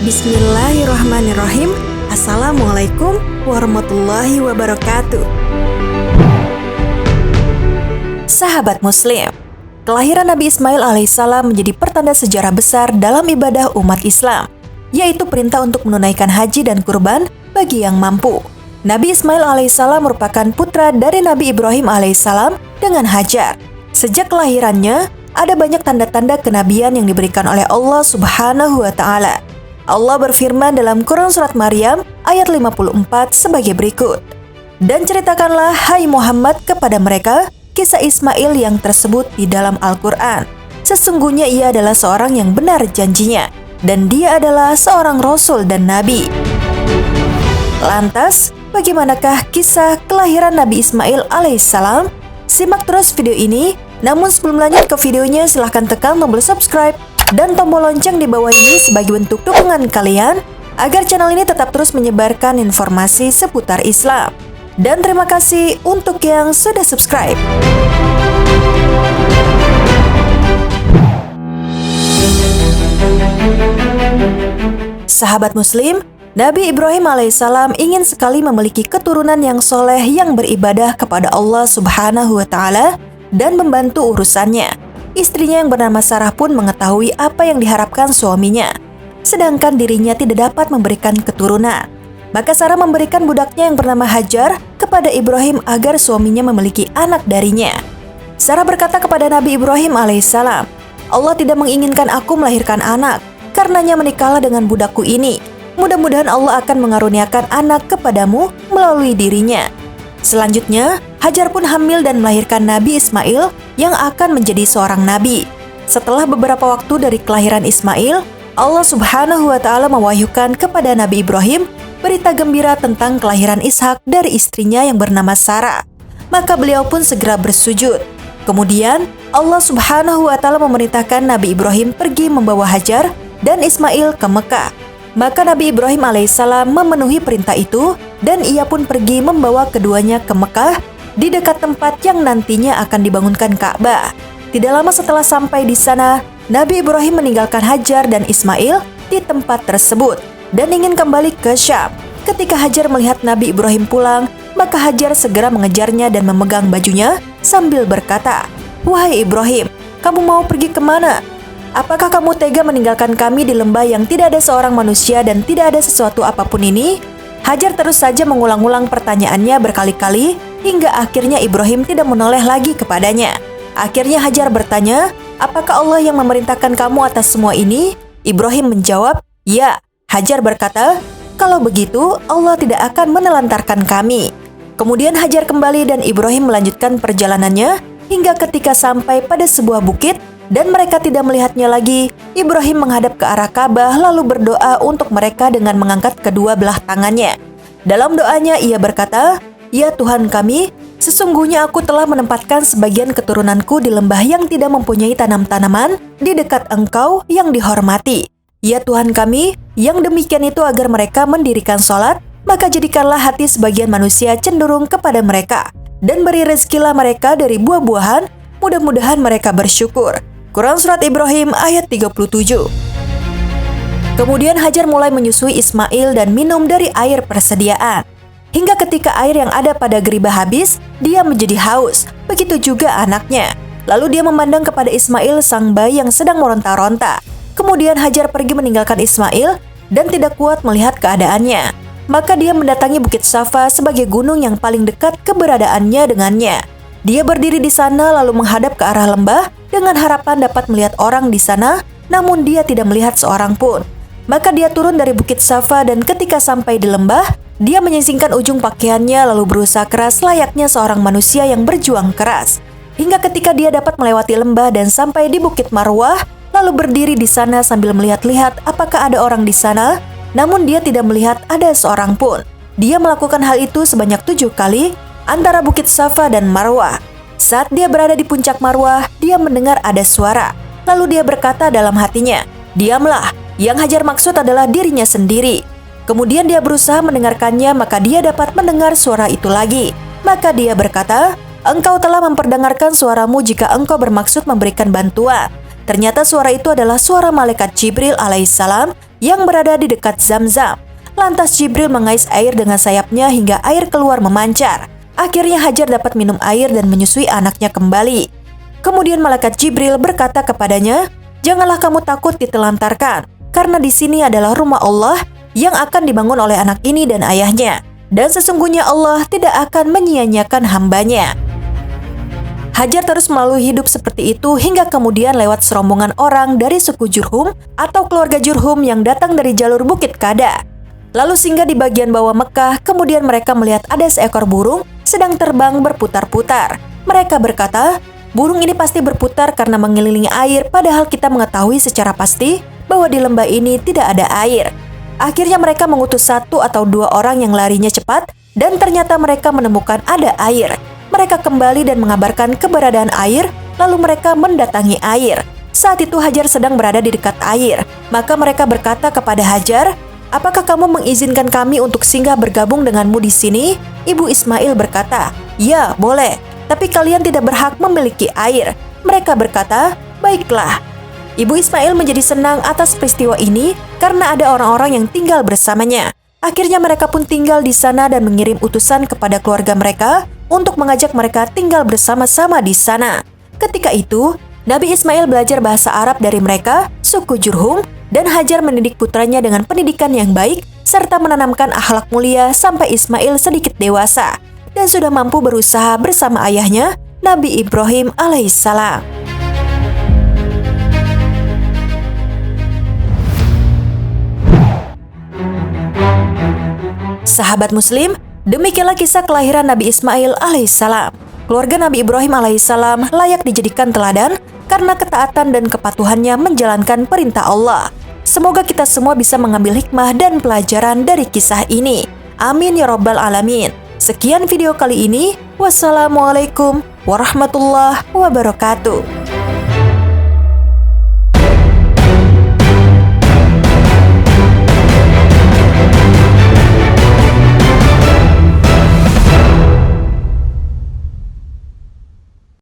Bismillahirrahmanirrahim. Assalamualaikum warahmatullahi wabarakatuh. Sahabat Muslim, kelahiran Nabi Ismail alaihissalam menjadi pertanda sejarah besar dalam ibadah umat Islam, yaitu perintah untuk menunaikan haji dan kurban bagi yang mampu. Nabi Ismail alaihissalam merupakan putra dari Nabi Ibrahim alaihissalam dengan Hajar. Sejak kelahirannya, ada banyak tanda-tanda kenabian yang diberikan oleh Allah Subhanahu wa Ta'ala. Allah berfirman dalam Quran Surat Maryam ayat 54 sebagai berikut. Dan ceritakanlah, hai Muhammad, kepada mereka kisah Ismail yang tersebut di dalam Al-Quran. Sesungguhnya ia adalah seorang yang benar janjinya, dan dia adalah seorang Rasul dan Nabi. Lantas, bagaimanakah kisah kelahiran Nabi Ismail alaihissalam? Simak terus video ini. Namun sebelum lanjut ke videonya, silahkan tekan tombol subscribe dan tombol lonceng di bawah ini sebagai bentuk dukungan kalian agar channel ini tetap terus menyebarkan informasi seputar Islam. Dan terima kasih untuk yang sudah subscribe. Sahabat Muslim, Nabi Ibrahim alaihissalam ingin sekali memiliki keturunan yang soleh yang beribadah kepada Allah Subhanahu wa Ta'ala dan membantu urusannya. Istrinya yang bernama Sarah pun mengetahui apa yang diharapkan suaminya, sedangkan dirinya tidak dapat memberikan keturunan. Maka Sarah memberikan budaknya yang bernama Hajar kepada Ibrahim agar suaminya memiliki anak darinya. Sarah berkata kepada Nabi Ibrahim alaihissalam, Allah tidak menginginkan aku melahirkan anak, karenanya menikahlah dengan budakku ini. Mudah-mudahan Allah akan mengaruniakan anak kepadamu melalui dirinya. Selanjutnya, Hajar pun hamil dan melahirkan Nabi Ismail yang akan menjadi seorang nabi. Setelah beberapa waktu dari kelahiran Ismail, Allah Subhanahu wa Ta'ala mewahyukan kepada Nabi Ibrahim berita gembira tentang kelahiran Ishak dari istrinya yang bernama Sarah. Maka beliau pun segera bersujud. Kemudian, Allah Subhanahu wa Ta'ala memerintahkan Nabi Ibrahim pergi membawa Hajar dan Ismail ke Mekah. Maka Nabi Ibrahim alaihissalam memenuhi perintah itu dan ia pun pergi membawa keduanya ke Mekah di dekat tempat yang nantinya akan dibangunkan Ka'bah. Tidak lama setelah sampai di sana, Nabi Ibrahim meninggalkan Hajar dan Ismail di tempat tersebut dan ingin kembali ke Syam. Ketika Hajar melihat Nabi Ibrahim pulang, maka Hajar segera mengejarnya dan memegang bajunya sambil berkata, "Wahai Ibrahim, kamu mau pergi kemana? Apakah kamu tega meninggalkan kami di lembah yang tidak ada seorang manusia dan tidak ada sesuatu apapun ini?" Hajar terus saja mengulang-ulang pertanyaannya berkali-kali hingga akhirnya Ibrahim tidak menoleh lagi kepadanya. Akhirnya Hajar bertanya, "Apakah Allah yang memerintahkan kamu atas semua ini?" Ibrahim menjawab, "Ya." Hajar berkata, "Kalau begitu Allah tidak akan menelantarkan kami." Kemudian Hajar kembali dan Ibrahim melanjutkan perjalanannya hingga ketika sampai pada sebuah bukit dan mereka tidak melihatnya lagi. Ibrahim menghadap ke arah Ka'bah lalu berdoa untuk mereka dengan mengangkat kedua belah tangannya. Dalam doanya ia berkata, "Ya Tuhan kami, sesungguhnya aku telah menempatkan sebagian keturunanku di lembah yang tidak mempunyai tanam-tanaman di dekat Engkau yang dihormati. Ya Tuhan kami, yang demikian itu agar mereka mendirikan sholat, maka jadikanlah hati sebagian manusia cenderung kepada mereka, dan beri rezekilah mereka dari buah-buahan, mudah-mudahan mereka bersyukur." Quran Surat Ibrahim ayat 37. Kemudian Hajar mulai menyusui Ismail dan minum dari air persediaan. Hingga ketika air yang ada pada geribah habis, dia menjadi haus. Begitu juga anaknya. Lalu dia memandang kepada Ismail sang bayi yang sedang meronta-ronta. Kemudian Hajar pergi meninggalkan Ismail dan tidak kuat melihat keadaannya. Maka dia mendatangi Bukit Safa sebagai gunung yang paling dekat keberadaannya dengannya. Dia berdiri di sana lalu menghadap ke arah lembah dengan harapan dapat melihat orang di sana, namun dia tidak melihat seorang pun. Maka dia turun dari Bukit Safa dan ketika sampai di lembah, dia menyingsingkan ujung pakaiannya lalu berusaha keras layaknya seorang manusia yang berjuang keras. Hingga ketika dia dapat melewati lembah dan sampai di Bukit Marwah, lalu berdiri di sana sambil melihat-lihat apakah ada orang di sana, namun dia tidak melihat ada seorang pun. Dia melakukan hal itu sebanyak 7 kali antara Bukit Safa dan Marwah. Saat dia berada di puncak Marwah, dia mendengar ada suara. Lalu dia berkata dalam hatinya, "Diamlah, yang Hajar maksud adalah dirinya sendiri." Kemudian dia berusaha mendengarkannya, maka dia dapat mendengar suara itu lagi. Maka dia berkata, "Engkau telah memperdengarkan suaramu jika engkau bermaksud memberikan bantuan." Ternyata suara itu adalah suara malaikat Jibril alaihissalam yang berada di dekat Zam-Zam. Lantas Jibril mengais air dengan sayapnya hingga air keluar memancar. Akhirnya Hajar dapat minum air dan menyusui anaknya kembali. Kemudian malaikat Jibril berkata kepadanya, "Janganlah kamu takut ditelantarkan, karena di sini adalah rumah Allah yang akan dibangun oleh anak ini dan ayahnya. Dan sesungguhnya Allah tidak akan menyia-nyiakan hambanya." Hajar terus melalui hidup seperti itu hingga kemudian lewat serombongan orang dari suku Jurhum atau keluarga Jurhum yang datang dari jalur Bukit Kada. Lalu singgah di bagian bawah Mekah, kemudian mereka melihat ada seekor burung sedang terbang berputar-putar. Mereka berkata, "Burung ini pasti berputar karena mengelilingi air, padahal kita mengetahui secara pasti bahwa di lembah ini tidak ada air." Akhirnya mereka mengutus 1 atau 2 orang yang larinya cepat dan ternyata mereka menemukan ada air. Mereka kembali dan mengabarkan keberadaan air, lalu mereka mendatangi air. Saat itu Hajar sedang berada di dekat air. Maka mereka berkata kepada Hajar, "Apakah kamu mengizinkan kami untuk singgah bergabung denganmu di sini?" Ibu Ismail berkata, "Ya, boleh, tapi kalian tidak berhak memiliki air." Mereka berkata, "Baiklah." Ibu Ismail menjadi senang atas peristiwa ini karena ada orang-orang yang tinggal bersamanya. Akhirnya mereka pun tinggal di sana dan mengirim utusan kepada keluarga mereka untuk mengajak mereka tinggal bersama-sama di sana. Ketika itu, Nabi Ismail belajar bahasa Arab dari mereka, suku Jurhum, dan Hajar mendidik putranya dengan pendidikan yang baik serta menanamkan akhlak mulia sampai Ismail sedikit dewasa dan sudah mampu berusaha bersama ayahnya, Nabi Ibrahim alaihissalam. Sahabat Muslim, demikianlah kisah kelahiran Nabi Ismail alaihissalam. Keluarga Nabi Ibrahim alaihissalam layak dijadikan teladan karena ketaatan dan kepatuhannya menjalankan perintah Allah. Semoga kita semua bisa mengambil hikmah dan pelajaran dari kisah ini. Amin ya rabbal alamin. Sekian video kali ini. Wassalamualaikum warahmatullahi wabarakatuh.